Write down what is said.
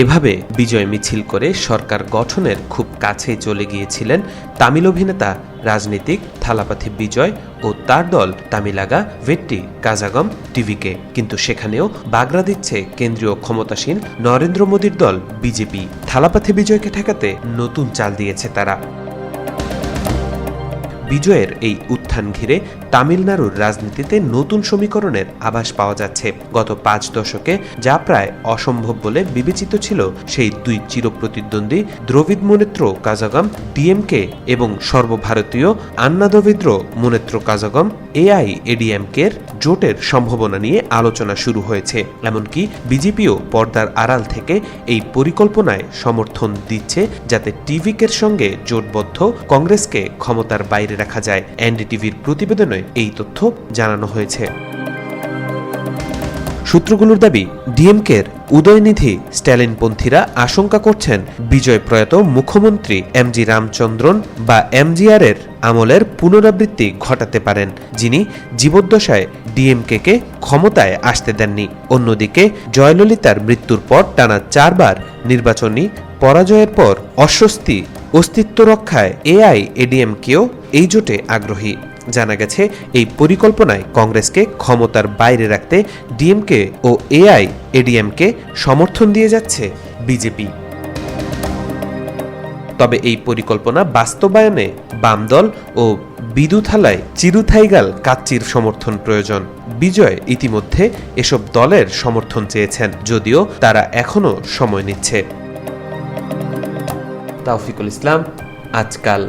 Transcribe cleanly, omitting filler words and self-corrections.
এভাবে বিজয় মিছিল করে সরকার গঠনের খুব কাছেই চলে গিয়েছিলেন তামিল অভিনেতা রাজনীতিক থালাপাথি বিজয় ও তার দল তামিলাগা ভেট্টি কাজাগম টিভিকে। কিন্তু সেখানেও বাগড়া দিচ্ছে কেন্দ্রীয় ক্ষমতাসীন নরেন্দ্র মোদীর দল বিজেপি। থালাপাথি বিজয়কে ঠেকাতে নতুন চাল দিয়েছে তারা। বিজয়ের এই উত্থান ঘিরে তামিলনাড়ুর রাজনীতিতে নতুন সমীকরণের আভাস পাওয়া যাচ্ছে। গত 5 দশকে যা প্রায় অসম্ভব বলে বিবেচিত ছিল, সেই দুই চিরপ্রতিদ্বন্দ্বী দ্রবিড মুনেত্র কাজাগম ডিএমকে এবং সর্বভারতীয় আন্না দ্রবিদ্র মুনেত্র কাজাগম এআইএডিএমকের জোটের সম্ভাবনা নিয়ে আলোচনা শুরু হয়েছে। এমনকি বিজেপিও পর্দার আড়াল থেকে এই পরিকল্পনায় সমর্থন দিচ্ছে, যাতে টিভিকের সঙ্গে জোটবদ্ধ কংগ্রেসকে ক্ষমতার বাইরে রাখা যায়। এনডিটিভির প্রতিবেদনে এই তথ্য জানানো হয়েছে। সূত্রগুলোর দাবি, ডিএমকের উদয়নিধি স্ট্যালিনপন্থীরা আশঙ্কা করছেন বিজয় প্রয়াত মুখ্যমন্ত্রী এমজি রামচন্দ্রন বা এমজিআর এর আমলের পুনরাবৃত্তি ঘটাতে পারেন, যিনি জীবদ্দশায় ডিএমকে ক্ষমতায় আসতে দেননি। অন্যদিকে জয়ললিতার মৃত্যুর পর টানা 4 বার নির্বাচনী পরাজয়ের পর অস্তিত্ব রক্ষায় এআইএডিএমকেও এই জোটে আগ্রহী। জানা গেছে, এই পরিকল্পনায় কংগ্রেসকে ক্ষমতার বাইরে রাখতে ডিএমকে ও এআইএডিএমকে সমর্থন দিয়ে যাচ্ছে বিজেপি। তবে এই পরিকল্পনা বাস্তবায়নে বামদল ও বিদুথালায় চিরুথাইগাল কাচ্চির সমর্থন প্রয়োজন। বিজয় ইতিমধ্যে এসব দলের সমর্থন চেয়েছেন, যদিও তারা এখনও সময় নিচ্ছে। তাওফিকুল ইসলাম, আজকাল।